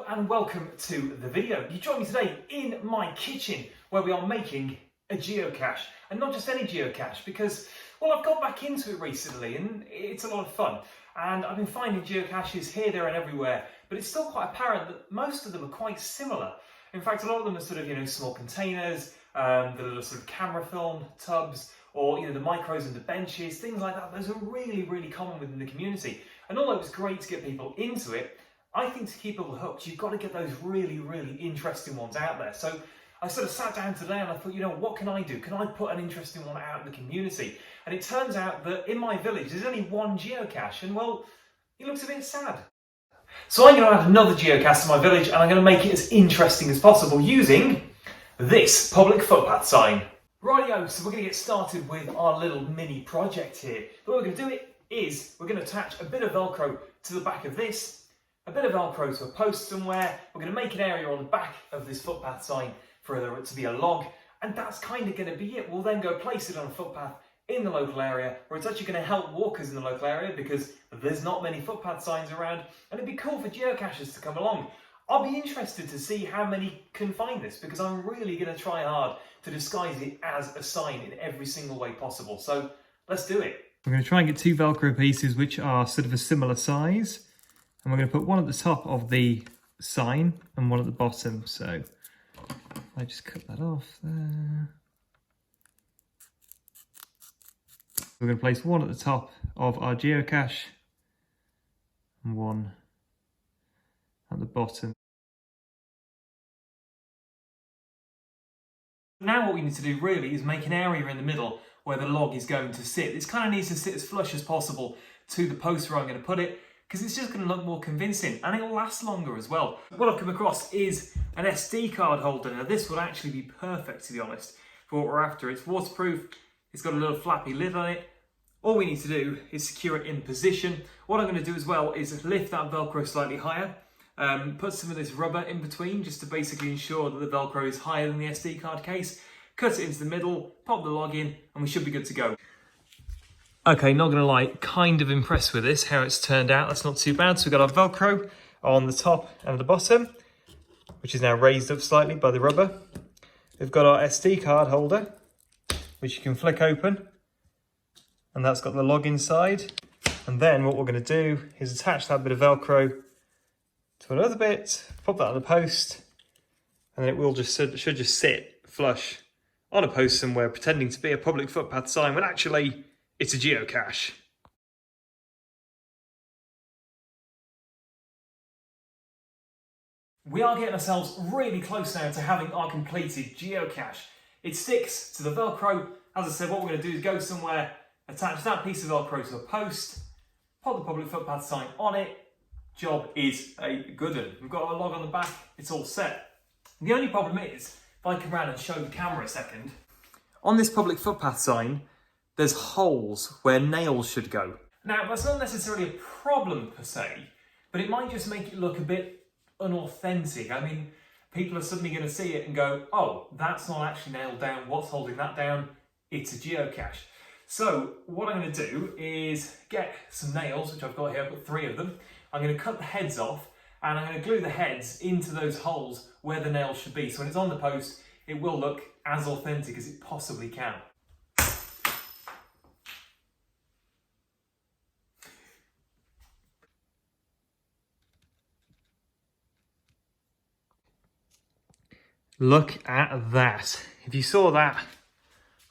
and welcome to the video. You join me today in my kitchen where we are making a geocache, and not just any geocache, because well, I've got back into it recently and it's a lot of fun, and I've been finding geocaches here, there and everywhere, but it's still quite apparent that most of them are quite similar. In fact, a lot of them are sort of, small containers, the little sort of camera film tubs, or the micros and the benches, things like that. Those are really, really common within the community. And although it's great to get people into it, I think to keep people hooked, you've got to get those really, really interesting ones out there. So I sort of sat down today and I thought, what can I do? Can I put an interesting one out in the community? And it turns out that in my village, there's only one geocache, and well, it looks a bit sad. So I'm going to add another geocache to my village, and I'm going to make it as interesting as possible using this public footpath sign. Rightio, so we're going to get started with our little mini project here. The way we're going to do it is we're going to attach a bit of Velcro to the back of this, a bit of Velcro to a post somewhere. We're going to make an area on the back of this footpath sign for it to be a log, and that's kind of going to be it. We'll then go place it on a footpath in the local area, where it's actually going to help walkers in the local area because there's not many footpath signs around, and it'd be cool for geocachers to come along. I'll be interested to see how many can find this, because I'm really going to try hard to disguise it as a sign in every single way possible. So let's do it. I'm going to try and get two Velcro pieces which are sort of a similar size, and we're going to put one at the top of the sign and one at the bottom. So I just cut that off there. We're going to place one at the top of our geocache and one at the bottom. Now what we need to do really is make an area in the middle where the log is going to sit. This kind of needs to sit as flush as possible to the post where I'm going to put it, because it's just going to look more convincing and it'll last longer as well. What I've come across is an SD card holder. Now this would actually be perfect, to be honest, for what we're after. It's waterproof, it's got a little flappy lid on it. All we need to do is secure it in position. What I'm going to do as well is lift that Velcro slightly higher, put some of this rubber in between just to basically ensure that the Velcro is higher than the SD card case, cut it into the middle, pop the log in, and we should be good to go. Okay, not gonna lie, kind of impressed with this, how it's turned out. That's not too bad. So we've got our Velcro on the top and the bottom, which is now raised up slightly by the rubber. We've got our SD card holder, which you can flick open, and that's got the log inside. And then what we're gonna do is attach that bit of Velcro to another bit, pop that on the post, and then it will should just sit flush on a post somewhere, pretending to be a public footpath sign when actually it's a geocache. We are getting ourselves really close now to having our completed geocache. It sticks to the Velcro. As I said, what we're going to do is go somewhere, attach that piece of Velcro to a post, pop the public footpath sign on it. Job is a good one. We've got our log on the back, it's all set. The only problem is, if I come around and show the camera a second, on this public footpath sign, there's holes where nails should go. Now, that's not necessarily a problem per se, but it might just make it look a bit unauthentic. I mean, people are suddenly going to see it and go, oh, that's not actually nailed down. What's holding that down? It's a geocache. So what I'm going to do is get some nails, which I've got here. I've got 3 of them. I'm going to cut the heads off, and I'm going to glue the heads into those holes where the nails should be. So when it's on the post, it will look as authentic as it possibly can. Look at that. If you saw that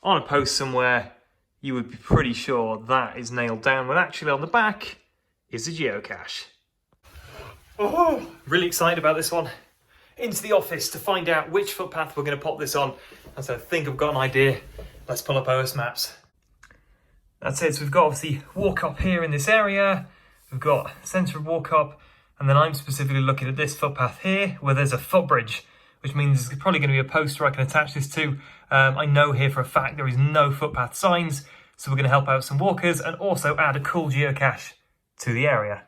on a post somewhere, you would be pretty sure that is nailed down, when actually on the back is a geocache. Oh, really excited about this one. Into the office to find out which footpath we're going to pop this on. And so I think I've got an idea. Let's pull up OS Maps. That's it. So we've got obviously Warcop here in this area. We've got centre of Warcop, and then I'm specifically looking at this footpath here where there's a footbridge, which means there's probably going to be a poster I can attach this to. I know here for a fact there is no footpath signs, so we're going to help out some walkers and also add a cool geocache to the area.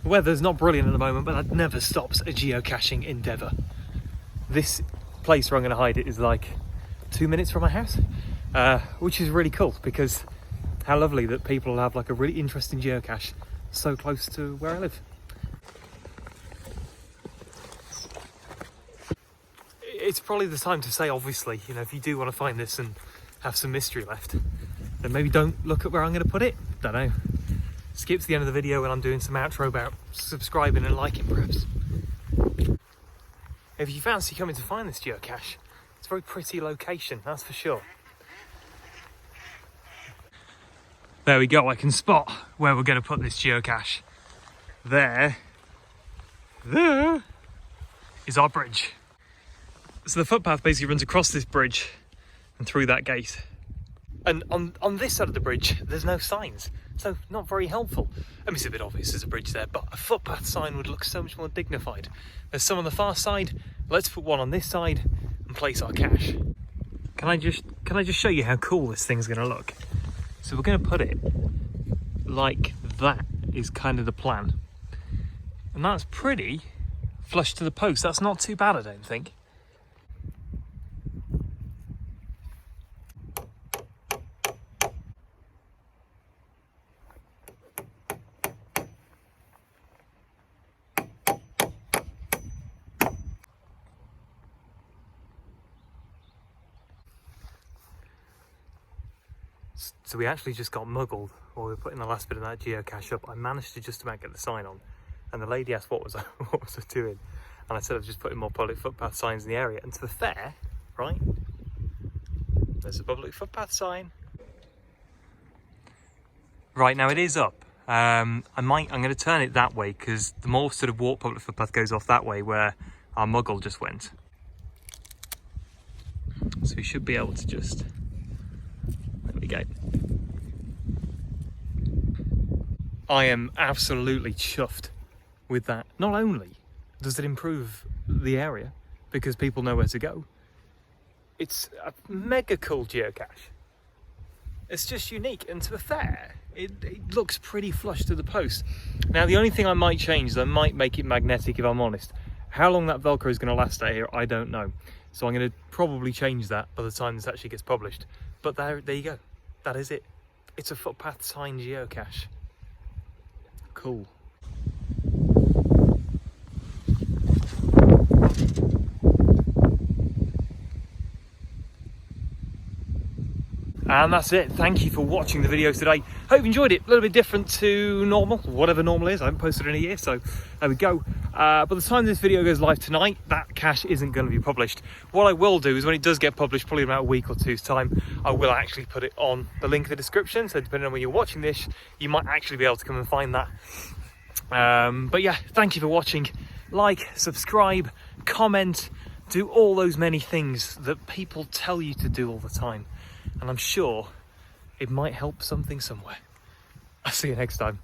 The weather's not brilliant at the moment, but that never stops a geocaching endeavour. This place where I'm going to hide it is like 2 minutes from my house, which is really cool, because how lovely that people have like a really interesting geocache so close to where I live. it's probably the time to say, obviously, you know, if you do want to find this and have some mystery left, then maybe don't look at where I'm going to put it. Don't know. Skip to the end of the video when I'm doing some outro about subscribing and liking, perhaps. If you fancy coming to find this geocache, it's a very pretty location, that's for sure. There we go, I can spot where we're going to put this geocache. There is our bridge. So the footpath basically runs across this bridge and through that gate. And on this side of the bridge, there's no signs, so not very helpful. I mean, it's a bit obvious there's a bridge there, but a footpath sign would look so much more dignified. There's some on the far side, let's put one on this side and place our cache. Can I just show you how cool this thing's gonna look? So we're gonna put it like that is kind of the plan. And that's pretty flush to the post. That's not too bad, I don't think. So we actually just got muggled while we were putting the last bit of that geocache up. I managed to just about get the sign on, and the lady asked what was I doing, and I said I was just putting more public footpath signs in the area. And to be fair, right, there's a public footpath sign. Right, now it is up. I'm going to turn it that way because the more sort of walk public footpath goes off that way where our muggle just went. So we should be able to just. There we go. I am absolutely chuffed with that. Not only does it improve the area because people know where to go, it's a mega cool geocache. It's just unique, and to be fair, it looks pretty flush to the post. Now the only thing I might change is I might make it magnetic, if I'm honest. How long that Velcro is going to last out here, I don't know. So I'm going to probably change that by the time this actually gets published. But there you go. That is it. It's a footpath sign geocache. Cool. And that's it. Thank you for watching the video today. Hope you enjoyed it. A little bit different to normal, whatever normal is. I haven't posted in a year, so there we go. By the time this video goes live tonight, that cache isn't going to be published. What I will do is when it does get published, probably in about a week or two's time, I will actually put it on the link in the description. So depending on when you're watching this, you might actually be able to come and find that. But yeah, thank you for watching. Like, subscribe, comment, do all those many things that people tell you to do all the time. And I'm sure it might help something somewhere. I'll see you next time.